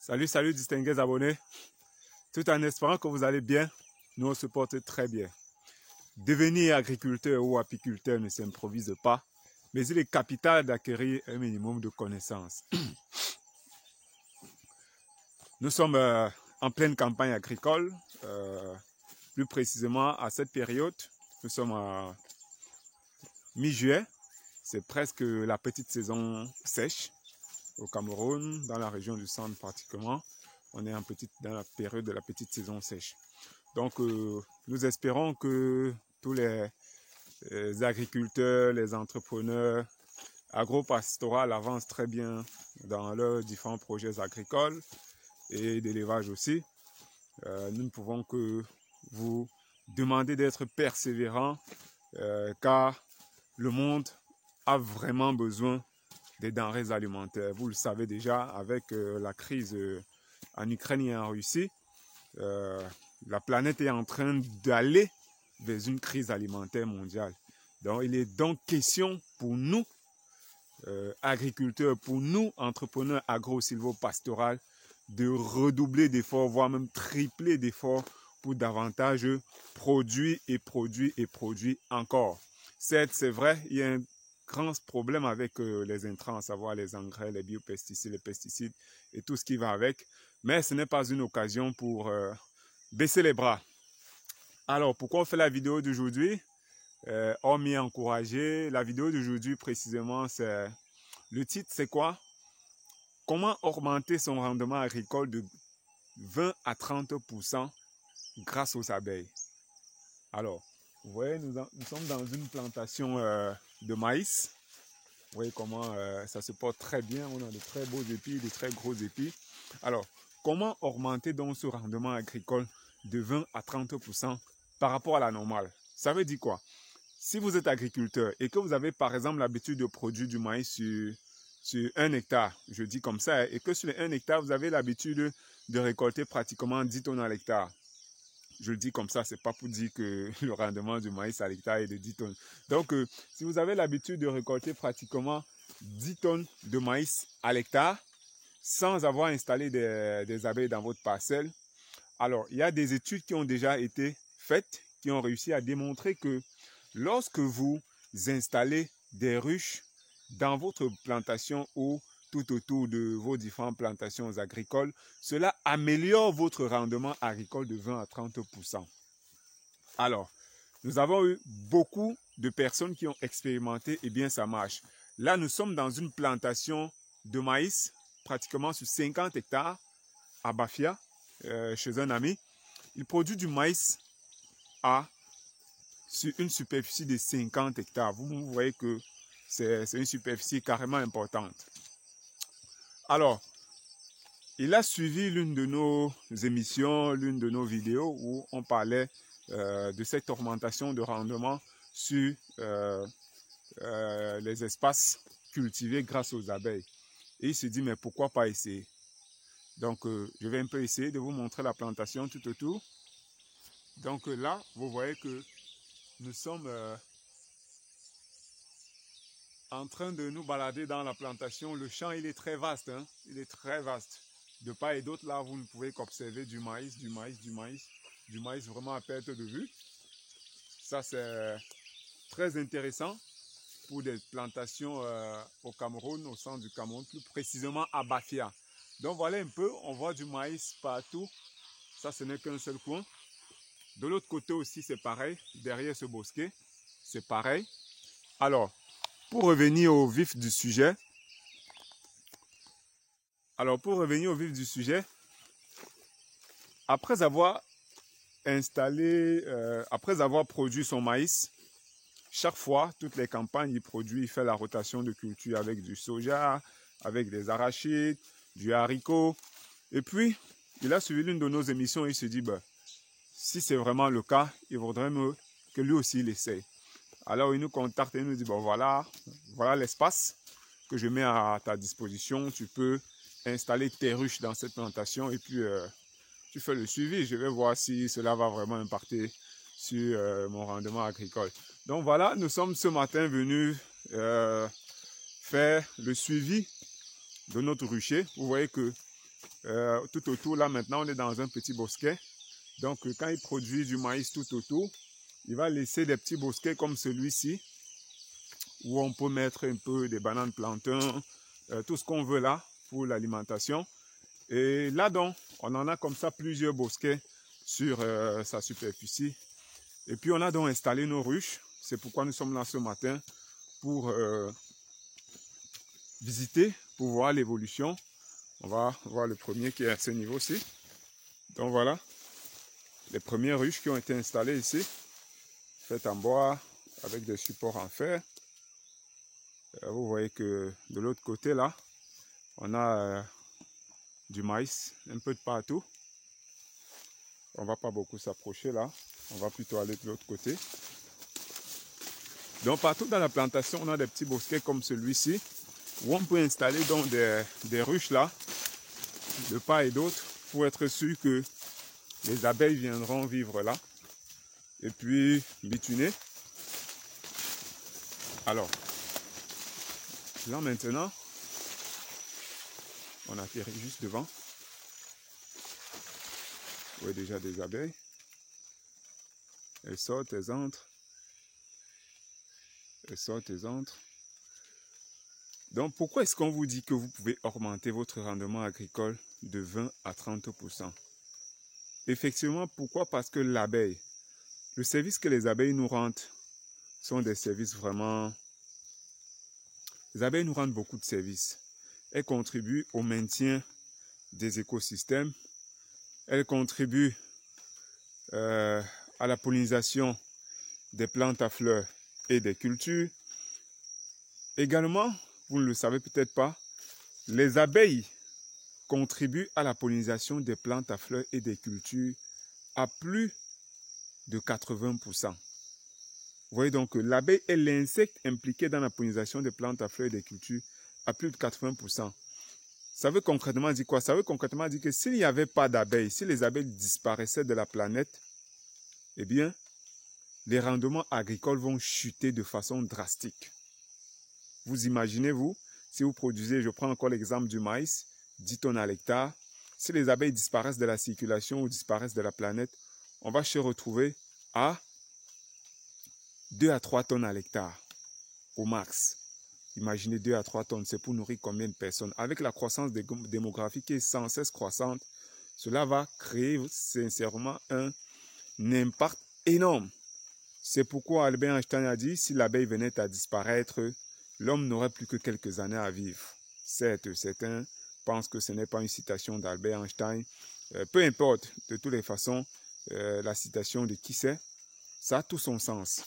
Salut distingués abonnés. Tout en espérant que vous allez bien, nous on se porte très bien. Devenir agriculteur ou apiculteur ne s'improvise pas, mais il est capital d'acquérir un minimum de connaissances. Nous sommes en pleine campagne agricole, plus précisément à cette période. Nous sommes à mi-juillet, c'est presque la petite saison sèche au Cameroun, dans la région du centre pratiquement. On est dans la période de la petite saison sèche. Donc, nous espérons que tous les agriculteurs, les entrepreneurs agro-pastoraux avancent très bien dans leurs différents projets agricoles et d'élevage aussi. Nous ne pouvons que vous demander d'être persévérants car le monde a vraiment besoin des denrées alimentaires. Vous le savez déjà, avec la crise en Ukraine et en Russie, la planète est en train d'aller vers une crise alimentaire mondiale. Donc, il est donc question pour nous, agriculteurs, pour nous, entrepreneurs agro-silvo-pastoraux, de redoubler d'efforts, voire même tripler d'efforts pour davantage produire encore. Certes, c'est vrai, il y a un grand problème avec les intrants, à savoir les engrais, les biopesticides, les pesticides et tout ce qui va avec. Mais ce n'est pas une occasion pour baisser les bras. Alors, pourquoi on fait la vidéo d'aujourd'hui? Hormis encourager, la vidéo d'aujourd'hui précisément, c'est le titre, c'est quoi? Comment augmenter son rendement agricole de 20 à 30% grâce aux abeilles? Alors, vous voyez, nous sommes dans une plantation de maïs. Vous voyez comment ça se porte très bien. On a de très beaux épis, de très gros épis. Alors, comment augmenter donc ce rendement agricole de 20 à 30% par rapport à la normale? Ça veut dire quoi? Si vous êtes agriculteur et que vous avez par exemple l'habitude de produire du maïs sur 1 hectare, je dis comme ça, et que sur les 1 hectare, vous avez l'habitude de récolter pratiquement 10 tonnes à l'hectare. Je le dis comme ça, c'est pas pour dire que le rendement du maïs à l'hectare est de 10 tonnes. Donc, si vous avez l'habitude de récolter pratiquement 10 tonnes de maïs à l'hectare, sans avoir installé des abeilles dans votre parcelle, alors, il y a des études qui ont déjà été faites, qui ont réussi à démontrer que lorsque vous installez des ruches dans votre plantation ou tout autour de vos différentes plantations agricoles, cela améliore votre rendement agricole de 20 à 30%. Alors, nous avons eu beaucoup de personnes qui ont expérimenté et bien ça marche. Là, nous sommes dans une plantation de maïs, pratiquement sur 50 hectares à Bafia, chez un ami. Il produit du maïs sur une superficie de 50 hectares. Vous voyez que c'est une superficie carrément importante. Alors, il a suivi l'une de nos émissions, l'une de nos vidéos où on parlait de cette augmentation de rendement sur les espaces cultivés grâce aux abeilles. Et il se dit, mais pourquoi pas essayer? Donc, je vais un peu essayer de vous montrer la plantation tout autour. Donc là, vous voyez que nous sommes en train de nous balader dans la plantation. Le champ, il est très vaste, hein? Il est très vaste. De part et d'autre, là, vous ne pouvez qu'observer du maïs vraiment à perte de vue. Ça, c'est très intéressant pour des plantations au Cameroun, au centre du Cameroun, plus précisément à Bafia. Donc voilà un peu, on voit du maïs partout. Ça, ce n'est qu'un seul coin. De l'autre côté aussi, c'est pareil. Derrière ce bosquet, c'est pareil. Alors, pour revenir au vif du sujet, après avoir produit son maïs, chaque fois, toutes les campagnes, il fait la rotation de culture avec du soja, avec des arachides, du haricot. Et puis, il a suivi l'une de nos émissions et il se dit, bah, si c'est vraiment le cas, il vaudrait mieux que lui aussi il essaye. Alors, il nous contacte et il nous dit, bon, voilà l'espace que je mets à ta disposition. Tu peux installer tes ruches dans cette plantation et puis tu fais le suivi. Je vais voir si cela va vraiment impacter sur mon rendement agricole. Donc voilà, nous sommes ce matin venus faire le suivi de notre rucher. Vous voyez que tout autour. Là, maintenant, on est dans un petit bosquet. Donc, quand il produit du maïs tout autour, il va laisser des petits bosquets comme celui-ci, où on peut mettre un peu des bananes plantains, tout ce qu'on veut là pour l'alimentation. Et là donc, on en a comme ça plusieurs bosquets sur sa superficie. Et puis on a donc installé nos ruches. C'est pourquoi nous sommes là ce matin pour visiter, pour voir l'évolution. On va voir le premier qui est à ce niveau-ci. Donc voilà, les premières ruches qui ont été installées ici, faites en bois avec des supports en fer. Vous voyez que de l'autre côté là, on a du maïs un peu de partout. On va pas beaucoup s'approcher là, on va plutôt aller de l'autre côté. Donc partout dans la plantation, on a des petits bosquets comme celui-ci, où on peut installer donc des ruches là, de part et d'autre, pour être sûr que les abeilles viendront vivre là. Et puis bituner. Alors, là maintenant, on atterrit juste devant. Vous voyez déjà des abeilles. Elles sortent, elles entrent. Elles sortent, elles entrent. Donc pourquoi est-ce qu'on vous dit que vous pouvez augmenter votre rendement agricole de 20 à 30%? Effectivement, pourquoi? Parce que l'abeille, le service que les abeilles nous rendent sont des services vraiment... Les abeilles nous rendent beaucoup de services. Elles contribuent au maintien des écosystèmes. Elles contribuent à la pollinisation des plantes à fleurs et des cultures. Également, vous ne le savez peut-être pas, les abeilles contribuent à la pollinisation des plantes à fleurs et des cultures à plus de 80%. Vous voyez donc que l'abeille est l'insecte impliqué dans la pollinisation des plantes à fleurs et des cultures à plus de 80%. Ça veut concrètement dire quoi? Ça veut concrètement dire que s'il n'y avait pas d'abeilles, si les abeilles disparaissaient de la planète, eh bien, les rendements agricoles vont chuter de façon drastique. Vous imaginez-vous, si vous produisez, je prends encore l'exemple du maïs, 10 tonnes à l'hectare, si les abeilles disparaissent de la circulation ou disparaissent de la planète, on va se retrouver à 2 à 3 tonnes à l'hectare, au max. Imaginez 2 à 3 tonnes, c'est pour nourrir combien de personnes? Avec la croissance démographique qui est sans cesse croissante, cela va créer sincèrement un impact énorme. C'est pourquoi Albert Einstein a dit, si l'abeille venait à disparaître, l'homme n'aurait plus que quelques années à vivre. Certes, certains pensent que ce n'est pas une citation d'Albert Einstein. Peu importe, de toutes les façons, la citation de qui c'est, ça a tout son sens.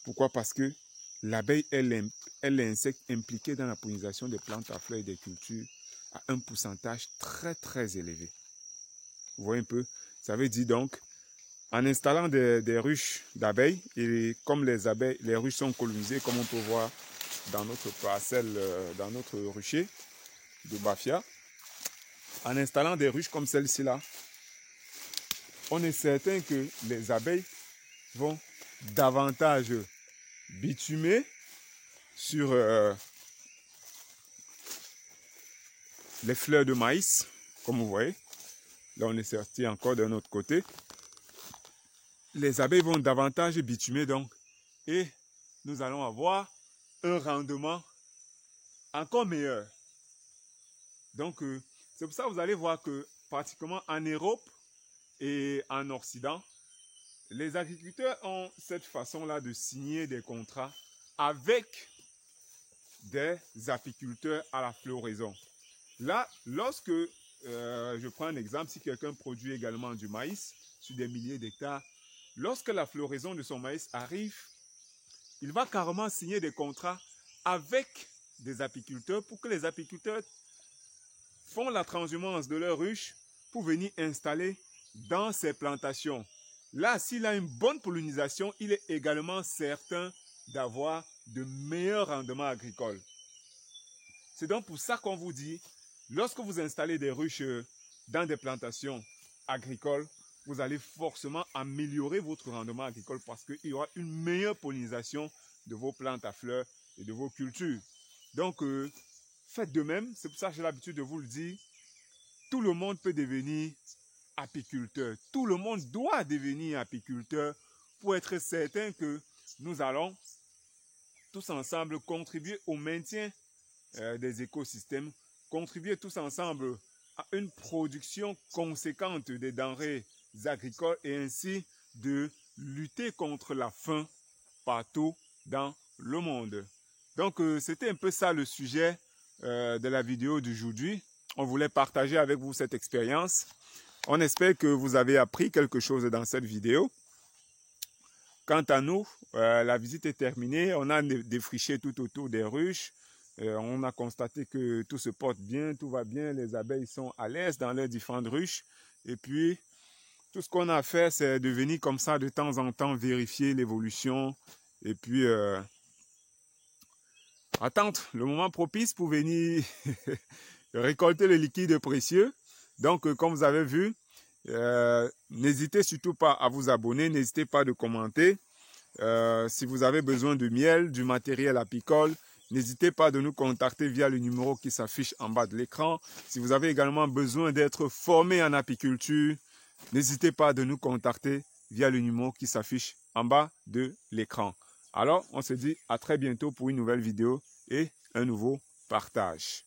Pourquoi? Parce que l'abeille est l'insecte impliqué dans la pollinisation des plantes à fleurs et des cultures à un pourcentage très très élevé. Vous voyez un peu? Ça veut dire donc, en installant des ruches d'abeilles, et comme les ruches sont colonisées, comme on peut voir dans notre parcelle, dans notre rucher de Bafia, en installant des ruches comme celle-ci là, on est certain que les abeilles vont davantage bitumer sur les fleurs de maïs, comme vous voyez. Là, on est sorti encore d'un autre côté. Les abeilles vont davantage bitumer donc, et nous allons avoir un rendement encore meilleur. Donc, c'est pour ça que vous allez voir que pratiquement en Europe et en Occident, les agriculteurs ont cette façon-là de signer des contrats avec des apiculteurs à la floraison. Là, lorsque, je prends un exemple, si quelqu'un produit également du maïs sur des milliers d'hectares, lorsque la floraison de son maïs arrive, il va carrément signer des contrats avec des apiculteurs pour que les apiculteurs font la transhumance de leurs ruches pour venir installer dans ces plantations. Là, s'il a une bonne pollinisation, il est également certain d'avoir de meilleurs rendements agricoles. C'est donc pour ça qu'on vous dit, lorsque vous installez des ruches dans des plantations agricoles, vous allez forcément améliorer votre rendement agricole parce qu'il y aura une meilleure pollinisation de vos plantes à fleurs et de vos cultures. Donc, faites de même. C'est pour ça que j'ai l'habitude de vous le dire. tout le monde peut devenir apiculteur. Tout le monde doit devenir apiculteur pour être certain que nous allons tous ensemble contribuer au maintien des écosystèmes, contribuer tous ensemble à une production conséquente des denrées agricoles et ainsi de lutter contre la faim partout dans le monde. Donc, c'était un peu ça le sujet de la vidéo d'aujourd'hui. On voulait partager avec vous cette expérience. On espère que vous avez appris quelque chose dans cette vidéo. Quant à nous, la visite est terminée. On a défriché tout autour des ruches. On a constaté que tout se porte bien, tout va bien. Les abeilles sont à l'aise dans leurs différentes ruches. Et puis, tout ce qu'on a fait, c'est de venir comme ça de temps en temps vérifier l'évolution. Et puis, attendre le moment propice pour venir récolter le liquide précieux. Donc, comme vous avez vu, n'hésitez surtout pas à vous abonner, n'hésitez pas de commenter. Si vous avez besoin de miel, du matériel apicole, n'hésitez pas de nous contacter via le numéro qui s'affiche en bas de l'écran. Si vous avez également besoin d'être formé en apiculture, n'hésitez pas de nous contacter via le numéro qui s'affiche en bas de l'écran. Alors, on se dit à très bientôt pour une nouvelle vidéo et un nouveau partage.